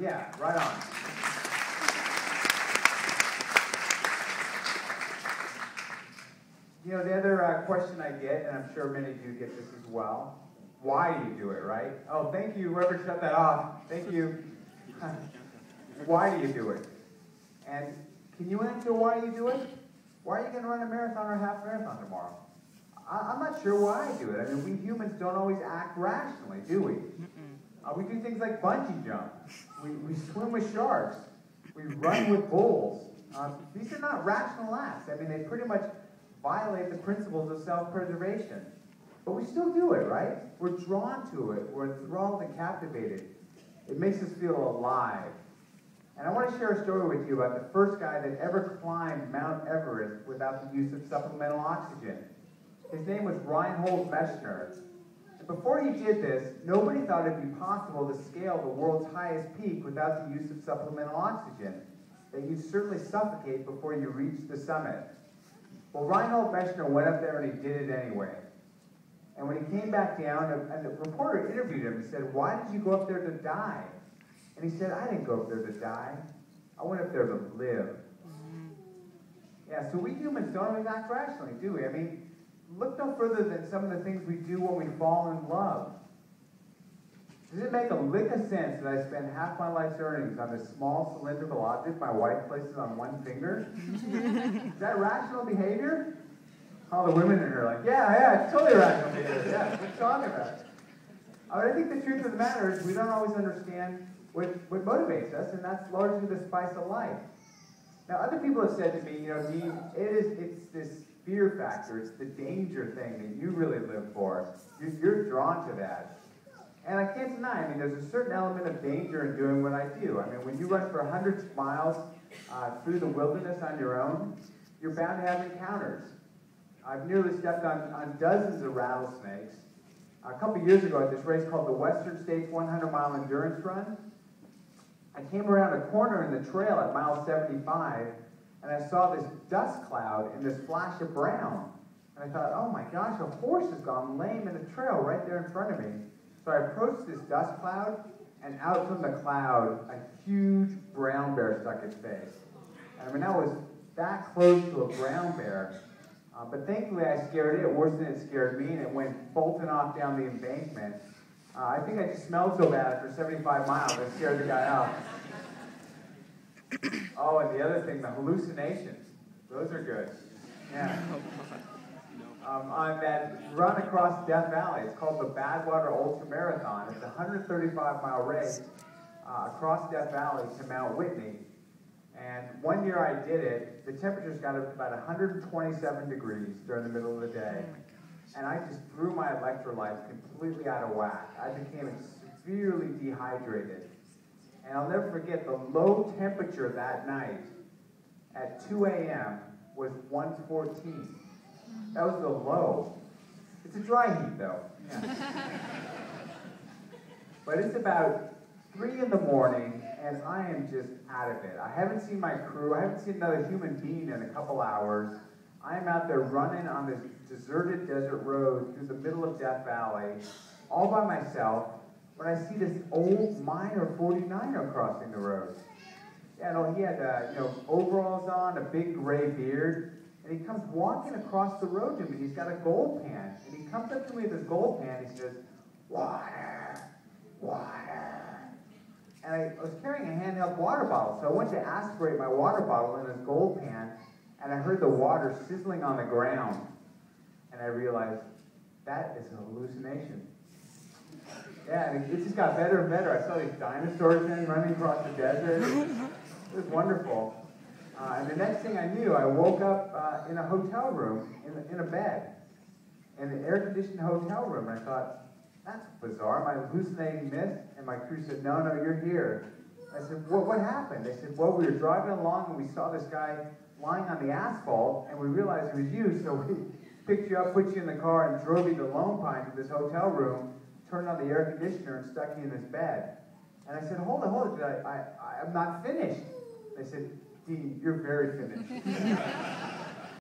Yeah, right on. You know, the other question I get, and I'm sure many of you get this as well, why do you do it, right? Oh, thank you, whoever shut that off. Thank you. Why do you do it? And can you answer why you do it? Why are you going to run a marathon or a half marathon tomorrow? I'm not sure why I do it. I mean, we humans don't always act rationally, do we? We do things like bungee jump. We swim with sharks. We run with bulls. These are not rational acts. I mean, they pretty much violate the principles of self-preservation. But we still do it, right? We're drawn to it. We're enthralled and captivated. It makes us feel alive. And I want to share a story with you about the first guy that ever climbed Mount Everest without the use of supplemental oxygen. His name was Reinhold Messner. And before he did this, nobody thought it'd be possible to scale the world's highest peak without the use of supplemental oxygen, that you'd certainly suffocate before you reached the summit. Well, Reinhold Messner went up there and he did it anyway. And when he came back down, and the reporter interviewed him and said, "Why did you go up there to die?" And he said, "I didn't go up there to die. I went up there to live." Yeah, so we humans don't always act rationally, do we? I mean, look no further than some of the things we do when we fall in love. Does it make a lick of sense that I spend half my life's earnings on this small cylindrical object my wife places on one finger? Is that rational behavior? All the women in here are like, yeah, it's totally rational behavior. Yeah, what are you talking about? I think the truth of the matter is we don't always understand what motivates us, and that's largely the spice of life. Now, other people have said to me, you know, Dean, it's this fear factor, it's the danger thing that you really live for. You're drawn to that. And I can't deny, I mean, there's a certain element of danger in doing what I do. I mean, when you run for hundreds of miles through the wilderness on your own, you're bound to have encounters. I've nearly stepped on dozens of rattlesnakes. A couple years ago at this race called the Western States 100-mile endurance run, I came around a corner in the trail at mile 75, and I saw this dust cloud and this flash of brown. And I thought, oh my gosh, a horse has gone lame in the trail right there in front of me. So I approached this dust cloud, and out from the cloud, a huge brown bear stuck its face. And I mean, that was that close to a brown bear. But thankfully, I scared it worse than it scared me, and it went bolting off down the embankment. I think I just smelled so bad after 75 miles, I scared the guy off. Oh, and the other thing, the hallucinations. Those are good. Yeah. On that run across Death Valley, it's called the Badwater Ultramarathon. It's a 135-mile race across Death Valley to Mount Whitney. And one year I did it, the temperatures got up to about 127 degrees during the middle of the day. And I just threw my electrolytes completely out of whack. I became severely dehydrated. And I'll never forget the low temperature that night at 2 a.m. was 114. That was the low. It's a dry heat though. Yeah. But it's about 3 in the morning and I am just out of it. I haven't seen my crew. I haven't seen another human being in a couple hours. I am out there running on this deserted desert road through the middle of Death Valley, all by myself, when I see this old miner 49er crossing the road. Yeah, no, he had overalls on, a big gray beard, and he comes walking across the road to me. He's got a gold pan, and he comes up to me with his gold pan. He says, "Water, water." And I was carrying a handheld water bottle, so I went to aspirate my water bottle in his gold pan, and I heard the water sizzling on the ground. And I realized, that is a hallucination. Yeah, and it just got better and better. I saw these dinosaurs then running across the desert. It was wonderful. And the next thing I knew, I woke up in a hotel room, in a bed, in an air-conditioned hotel room. And I thought, that's bizarre. Am I hallucinating this? And my crew said, no, you're here. I said, what happened? They said, well, we were driving along and we saw this guy lying on the asphalt, and we realized it was you, so we picked you up, put you in the car, and drove you to Lone Pine to this hotel room, turned on the air conditioner, and stuck you in this bed. And I said, hold it, I'm not finished. They said, Dean, you're very finished.